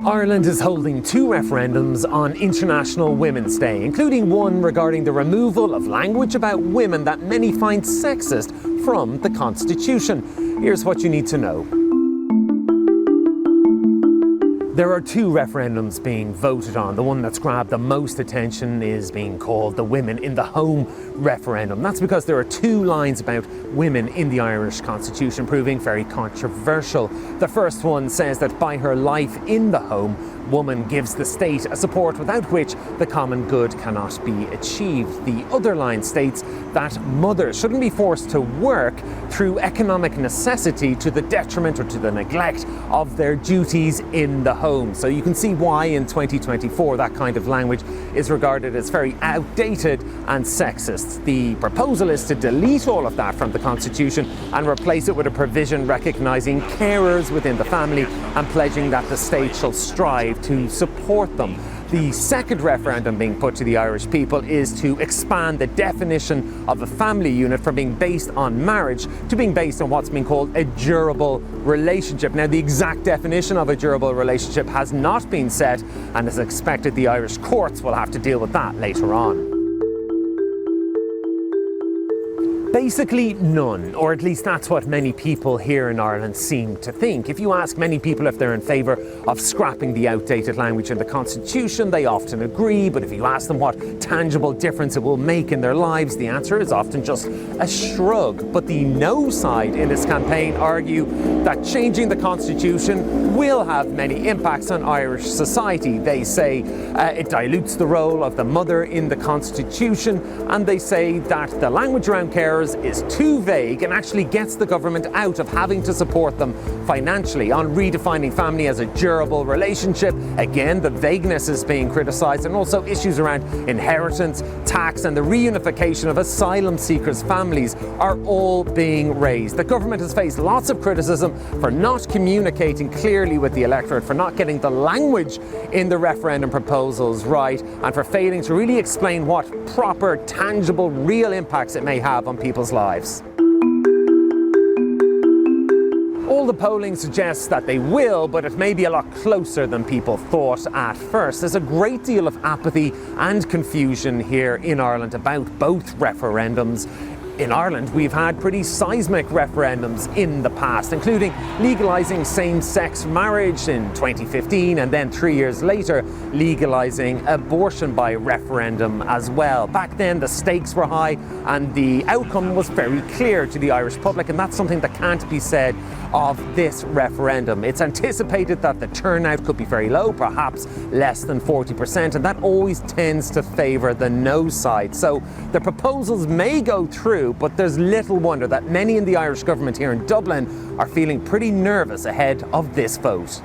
Ireland is holding two referendums on International Women's Day, including one regarding the removal of language about women that many find sexist from the Constitution. Here's what you need to know. There are two referendums being voted on. The one that's grabbed the most attention is being called the Women in the Home referendum. That's because there are two lines about women in the Irish Constitution proving very controversial. The first one says that by her life in the home, woman gives the state a support without which the common good cannot be achieved. The other line states that mothers shouldn't be forced to work through economic necessity to the detriment or to the neglect of their duties in the home. So you can see why in 2024 that kind of language is regarded as very outdated and sexist. The proposal is to delete all of that from the Constitution and replace it with a provision recognising carers within the family and pledging that the state shall strive to support them. The second referendum being put to the Irish people is to expand the definition of a family unit from being based on marriage to being based on what's being called a durable relationship. Now, the exact definition of a durable relationship has not been set, and as expected, the Irish courts will have to deal with that later on. Basically none, or at least that's what many people here in Ireland seem to think. If you ask many people if they're in favour of scrapping the outdated language in the Constitution, they often agree, but if you ask them what tangible difference it will make in their lives, the answer is often just a shrug. But the no side in this campaign argue that changing the Constitution will have many impacts on Irish society. They say it dilutes the role of the mother in the Constitution, and they say that the language around carers is too vague and actually gets the government out of having to support them financially. On redefining family as a durable relationship, again, the vagueness is being criticised, and also issues around inheritance, tax and the reunification of asylum seekers' families are all being raised. The government has faced lots of criticism for not communicating clearly with the electorate, for not getting the language in the referendum proposals right, and for failing to really explain what proper, tangible, real impacts it may have on people's lives. All the polling suggests that they will, but it may be a lot closer than people thought at first. There's a great deal of apathy and confusion here in Ireland about both referendums. In Ireland, we've had pretty seismic referendums in the past, including legalising same-sex marriage in 2015, and then 3 years later, legalising abortion by referendum as well. Back then, the stakes were high and the outcome was very clear to the Irish public, and that's something that can't be said of this referendum. It's anticipated that the turnout could be very low, perhaps less than 40%, and that always tends to favour the no side. So the proposals may go through, but there's little wonder that many in the Irish government here in Dublin are feeling pretty nervous ahead of this vote.